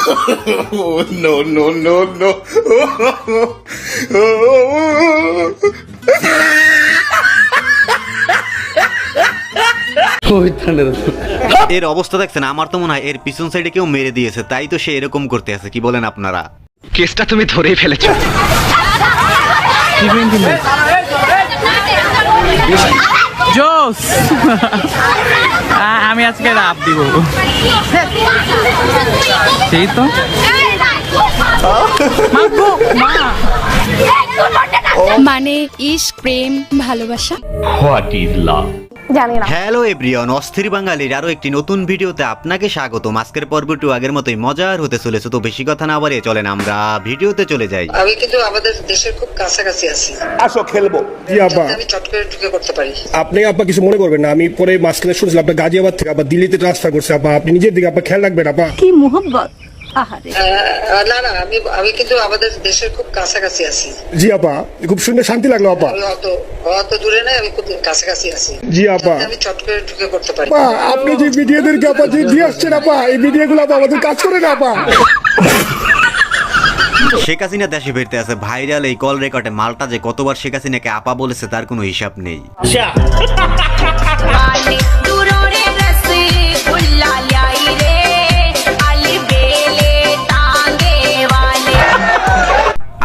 No, no, no, no. এর অবস্থা দেখছেন, আমার তো মনে হয় এর পিছন সাইডে কেউ মেরে দিয়েছে, তাই তো সে এরকম করতে আছে। কি বলেন আপনারা? কেসটা তুমি ধরেই ফেলেছো। জোস আমি আজকে রাপ দিব সেই তো মানে ইশক, প্রেম, ভালোবাসা। What is love? Hello everyone, অস্থির বাঙালির আরো একটি নতুন ভিডিওতে আপনাকে স্বাগতম। আজকের পর্বটি আগের মতোই মজার হতে চলেছে, তো বেশি কথা না বাড়িয়ে চলেন আমরা ভিডিওতে চলে যাই। আমি কিন্তু আমাদের দেশের খুব কাছাকাছি আছি। আসো খেলবো। জি আপা, আমি চট করে ঢুকে করতে পারি। আপনি আপা কিছু মনে করবেন না, আমি পরে মাঝখানে শুনছিলাম আপনি গাজিয়াবাদ থেকে আবার দিল্লিতে ট্রান্সফার করছে আপা, আপনি নিজের দিকে আপা খেয়াল রাখবেন আপা। কি মোহব্বত। না না, আমি কিন্তু আমাদের দেশের খুব কাছাকাছি আছি। জি আপা, খুব শুনে শান্তি লাগলো আপা। আমি অত দূরে নাই, আমি খুব কাছাকাছি আছি। জি আপা, আমি চট করে ঢুকে করতে পারি। আপা আপনি যে ভিডিওদেরকে আপা যে দিয়ে আসছেন আপা, এই ভিডিওগুলো আপা আমাদের কাজ করে না আপা। শেখ হাসিনা দেশে ফিরতে আছে, ভাইরাল এই কল রেকর্ডে মালটা যে কতবার শেখ হাসিনাকে আপা বলেছে তার কোনো হিসাব নেই।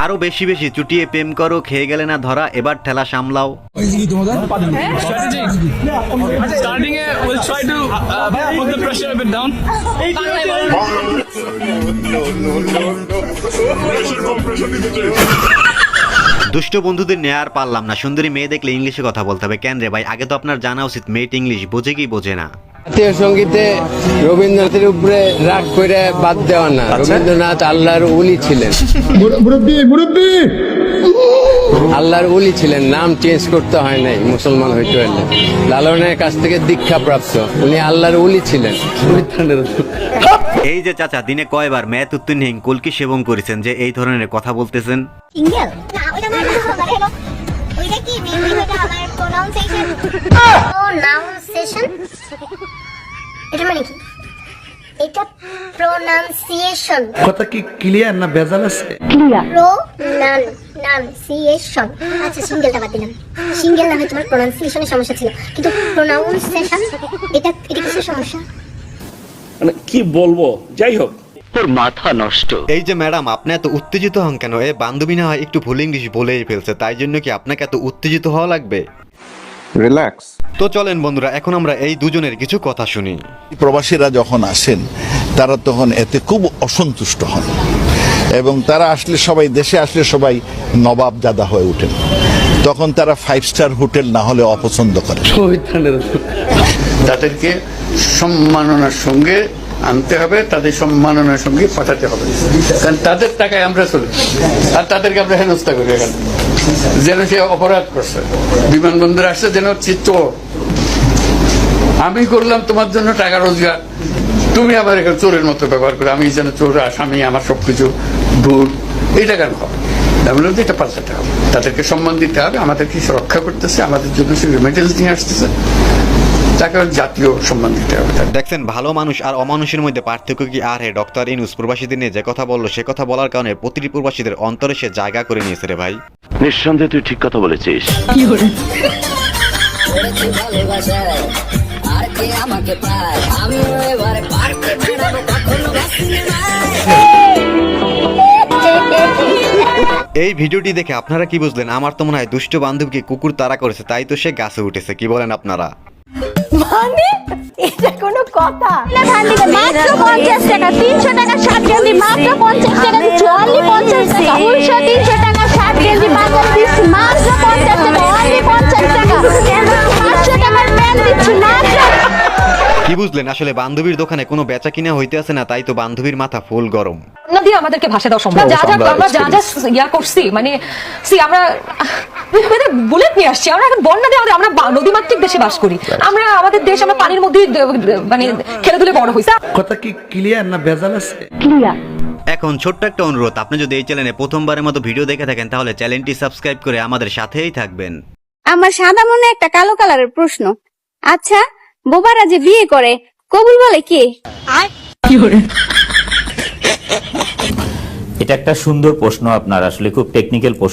আরো বেশি বেশি চুটিয়ে প্রেম করো, খেয়ে গেলে না ধরা, এবার ঠেলা সামলাও। দুষ্ট বন্ধুদের নিয়ে আর পারলাম না, সুন্দরী মেয়ে দেখলে ইংলিশে কথা বলতে হবে। কেন রে ভাই, আগে তো আপনার জানা উচিত মেয়েট ইংলিশ বোঝে কি বোঝে না। জাতীয় সঙ্গীতে রবীন্দ্রনাথের উপরে রাগ করে বাদ দেওয়া না। রবীন্দ্রনাথ আল্লাহর ওলি ছিলেন, আল্লাহর ওলি ছিলেন, নাম চেঞ্জ করতে হয় নাই মুসলমান হইতে হলে। লালনের কাছ থেকে দীক্ষা প্রাপ্ত, উনি আল্লাহর ওলি ছিলেন। এই যে চাচা দিনে কয়বার ম্যাথ উত্তীর্ণ কলকি সেবন করেছেন যে এই ধরনের কথা বলতেছেন? এটা মানে কি? এটা প্রোনাউন্সিয়েশন। কথা কি ক্লিয়ার না ভেজাল আছে? ক্লিয়ার। প্রোনাউন্সিয়েশন। আচ্ছা সিঙ্গেলটা বাদ দিলাম। সিঙ্গেল না হয় তোমার প্রোনাউন্সিয়েশনের সমস্যা ছিল, কিন্তু প্রোনাউন্সিয়েশন এটা কিসের সমস্যা? মানে কি বলবো, যাই হোক তোর মাথা নষ্ট। এই যে ম্যাডাম, আপনি এত উত্তেজিত হন কেন? এ বান্ধবী না হয় একটু ভুল ইংলিশ বলেই ফেলছে, তাই জন্য কি আপনাকে এত উত্তেজিত হওয়া লাগবে? রিল্যাক্স। তো চলেন বন্ধুরা, এখন আমরা এই দুজনের কিছু কথা শুনি। প্রবাসীরা যখন আসেন তারা তখন এতে খুব অসন্তুষ্ট হন এবং তারা আসলে সবাই দেশে আসলে সবাই নবাব জাদা হয়ে ওঠেন। তখন তারা 5 স্টার হোটেল না হলে অপছন্দ করে। তাদেরকে সম্মাননার সঙ্গে আনতে হবে, তাদের সম্মাননার সঙ্গে পাঠাতে হবে, কারণ তাদের টাকায় আমরা চলি আর তাদেরকে আমরা হেনস্থা করি। এখানে যেন সে অপরাধ করছে, বিমানবন্দরে আসছে যেন চোর। আমি করলাম তোমার জন্য টাকা রোজগার, তুমি আবার এখানে চোরের মতো ব্যবহার করে, আমি যেন চোর, আসামি, আমার সবকিছু ভুল। এইটা কেন হবে? আমি বললাম যে এটা পাল্টাতে হবে, তাদেরকে সম্মান দিতে হবে। আমাদেরকে রক্ষা করতেছে, আমাদের জন্য সে রেমিটেন্স নিয়ে আসতেছে, তাকে জাতীয় সম্মান দিতে হবে। দেখছেন ভালো মানুষ আর অমানুষের মধ্যে পার্থক্য কি আর? হে ডক্টর ইউনূস প্রবাসীদের নিয়ে যে কথা বললো, সে কথা বলার কারণে প্রতিটি প্রবাসীদের অন্তরে সে জায়গা করে নিয়েছে রে ভাই। নিঃসন্দেহে তুই ঠিক কথা বলেছিস। এই ভিডিওটি দেখে আপনারা কি বুঝলেন? আমার তো মনে হয় দুষ্ট বান্ধবীকে কুকুর তাড়া করেছে, তাই তো সে গাছে উঠেছে। কি বলেন আপনারা? মানে এটা কোনো কথা? মাত্র 50 টাকা, 300 টাকা 60 কেজি, মাত্র 50 টাকা, চুয়াল্লি 50 টাকা, 300 টাকা 60 কেজি, বাজার দিচ্ছি মাত্র 50 টাকা, অনলি 50 টাকা, 500 টাকার প্যান্ট দিচ্ছি মাত্র। কি বুঝলেন? আসলে বান্ধবীর দোকানে কোনো বেচা কিনা হইতে আছে না, তাই তো বান্ধবীর মাথা ফুল গরম। না দিয়ে আমাদেরকে ভাষা দেওয়া সম্ভব। আমরা যা ইয়া করছি, মানে আমরা বুলেট নিয়ে আসছি। আমরা এখন বন্যা দিয়ে আমরা নদীমাতৃক দেশে বাস করি। আমরা আমাদের দেশ, আমরা পানির মধ্যে মানে খেলে ধুলে বড় হইছি। কথা কি ক্লিয়ার না ভেজাল আছে? ক্লিয়ার। এখন ছোট্ট একটা অনুরোধ, আপনি যদি এই চ্যানেলে প্রথমবারের মতো ভিডিও দেখে থাকেন তাহলে চ্যানেলটি সাবস্ক্রাইব করে আমাদের সাথেই থাকবেন। আমার সাদা মনে একটা কালো কালারের প্রশ্ন, আচ্ছা বোবারা যে বিয়ে করে কবুল বলে কে? এটা একটা সুন্দর প্রশ্ন আপনার, আসলে খুব টেকনিক্যাল প্রশ্ন।